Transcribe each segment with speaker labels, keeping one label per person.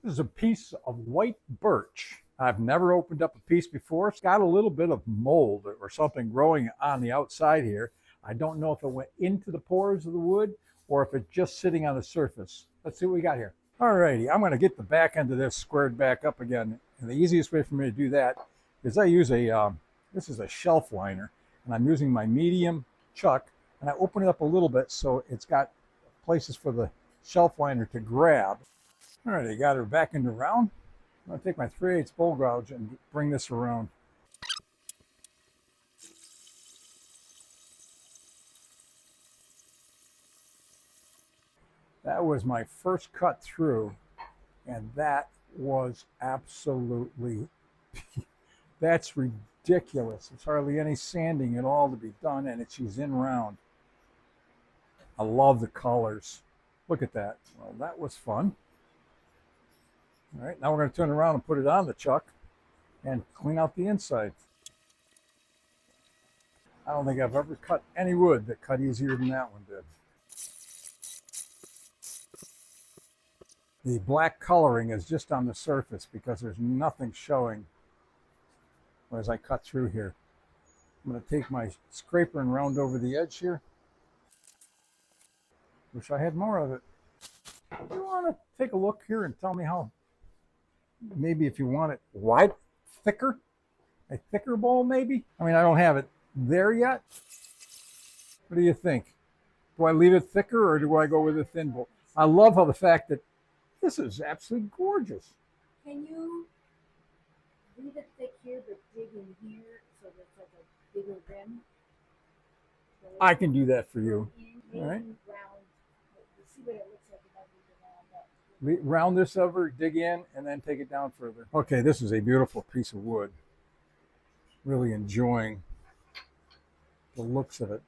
Speaker 1: This is a piece of white birch. I've never opened up a piece before. It's got a little bit of mold or something growing on the outside here. I don't know if it went into the pores of the wood or if it's just sitting on the surface. Let's see what we got here. Alrighty, I'm going to get the back end of this squared back up again. And the easiest way for me to do that is I use this is a shelf liner, and I'm using my medium chuck, and I open it up a little bit so it's got places for the shelf liner to grab. All right, I got her back into round. I'm going to take my 3/8 bowl gouge and bring this around. That was my first cut through, and that was absolutely, that's ridiculous. There's hardly any sanding at all to be done, and she's in round. I love the colors. Look at that. Well, that was fun. All right, now we're going to turn around and put it on the chuck and clean out the inside. I don't think I've ever cut any wood that cut easier than that one did. The black coloring is just on the surface because there's nothing showing as I cut through here. I'm going to take my scraper and round over the edge here. Wish I had more of it. Do you want to take a look here and tell me how, maybe if you want it wide, thicker, a thicker bowl maybe? I mean, I don't have it there yet. What do you think? Do I leave it thicker or do I go with a thin bowl? I love how the fact that this is absolutely gorgeous.
Speaker 2: Can you leave it thick here but dig in here so there's like a bigger rim? So
Speaker 1: I can do that for you.
Speaker 2: All
Speaker 1: right.
Speaker 2: Round. See what it looks like if I leave it round up.
Speaker 1: Round this over, dig in, and then take it down further. Okay, this is a beautiful piece of wood. Really enjoying the looks of it.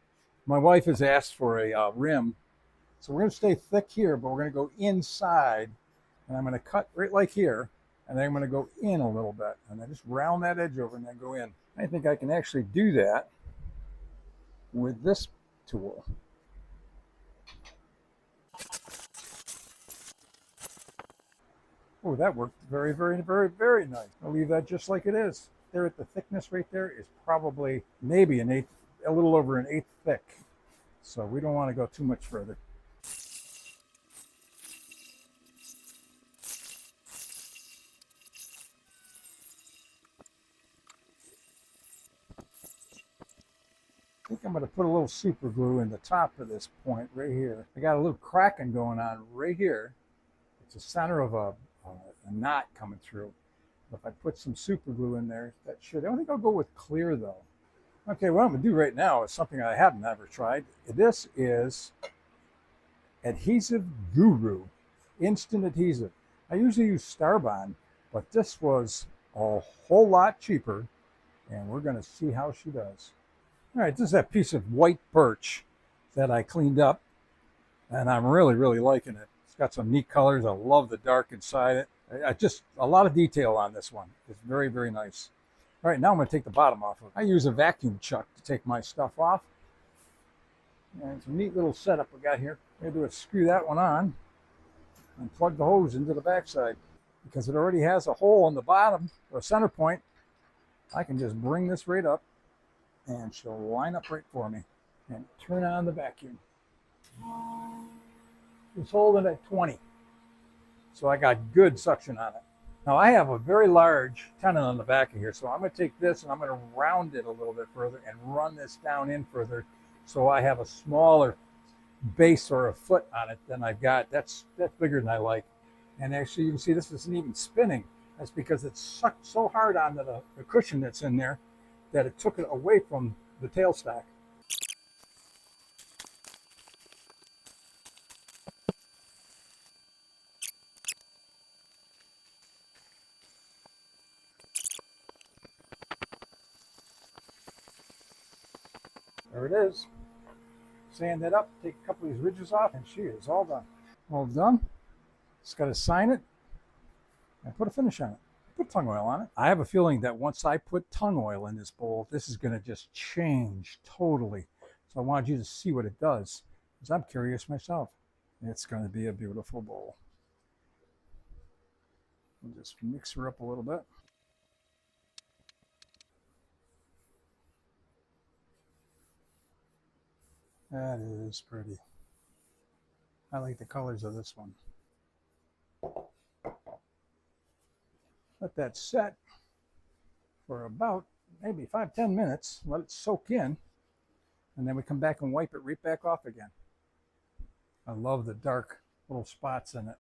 Speaker 1: My wife has asked for a rim, so we're going to stay thick here, but we're going to go inside, and I'm going to cut right like here, and then I'm going to go in a little bit, and then just round that edge over and then go in. I think I can actually do that with this tool. Oh, that worked very, very, very, very nice. I'll leave that just like it is. There at the thickness right there is probably maybe an eighth, a little over an eighth thick. So we don't want to go too much further. I think I'm going to put a little super glue in the top of this point right here. I got a little cracking going on right here. It's the center of a knot coming through. If I put some super glue in there, that should. I don't think I'll go with clear though. Okay, what I'm going to do right now is something I have never tried. This is Adhesive Guru, instant adhesive. I usually use Starbond, but this was a whole lot cheaper, and we're going to see how she does. All right, this is that piece of white birch that I cleaned up, and I'm really, really liking it. It's got some neat colors. I love the dark inside it. Just a lot of detail on this one. It's very, very nice. All right, now I'm going to take the bottom off of it. I use a vacuum chuck to take my stuff off. And it's a neat little setup we got here. What I'm going to do is screw that one on and plug the hose into the backside. Because it already has a hole on the bottom, or a center point, I can just bring this right up and she'll line up right for me. And turn on the vacuum. It's holding at 20. So I got good suction on it. Now I have a very large tenon on the back of here, so I'm going to take this and I'm going to round it a little bit further and run this down in further so I have a smaller base or a foot on it than I've got. That's bigger than I like. And actually you can see this isn't even spinning. That's because it's sucked so hard onto the cushion that's in there that it took it away from the tailstock. There it is. Sand that up, take a couple of these ridges off, and she is all done. All done. Just got to sign it and put a finish on it. Put tongue oil on it. I have a feeling that once I put tongue oil in this bowl, this is going to just change totally. So I wanted you to see what it does, because I'm curious myself. It's going to be a beautiful bowl. We'll just mix her up a little bit. That is pretty. I like the colors of this one. Let that set for about maybe 5-10 minutes. Let it soak in. And then we come back and wipe it right back off again. I love the dark little spots in it.